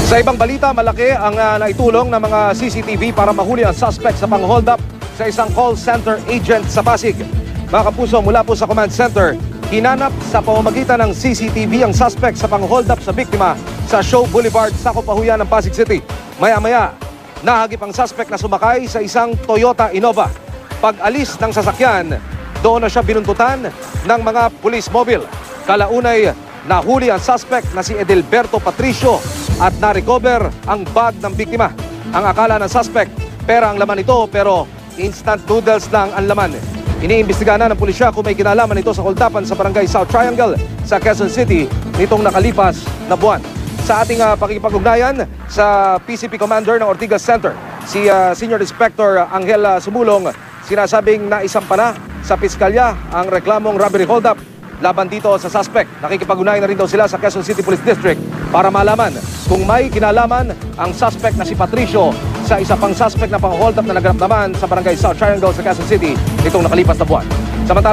Sa ibang balita, malaki ang naitulong ng mga CCTV para mahuli ang suspect sa pang-hold up sa isang call center agent sa Pasig. Mga kapuso, mula po sa command center, hinanap sa pamamagitan ng CCTV ang suspect sa pang-hold up sa biktima sa Show Boulevard, Sakop Pahuyan ng Pasig City. Maya-maya, nahagip ang suspect na sumakay sa isang Toyota Innova. Pag-alis ng sasakyan, doon na siya binuntutan ng mga police mobile. Kalaunay, nahuli ang suspect na si Edelberto Patricio at na-recover ang bag ng biktima. Ang akala ng suspect, pera ang laman nito, pero instant noodles lang ang laman. Iniimbestigahan na ng pulisya kung may kinalaman ito sa holdapan sa barangay South Triangle sa Quezon City nitong nakalipas na buwan. Sa ating pakikipag-ugnayan sa PCP Commander ng Ortigas Center, si Senior Inspector Angel Sumulong, sinasabing naisampa na sa piskalya ang reklamong robbery hold-up laban dito sa suspect. Nakikipag-ugnayan na rin daw sila sa Quezon City Police District para malaman kung may kinalaman ang suspect na si Patricio sa isa pang suspect na pang-hold up na naganap naman sa barangay South Triangle sa Quezon City nitong nakalipas na buwan. Samantala,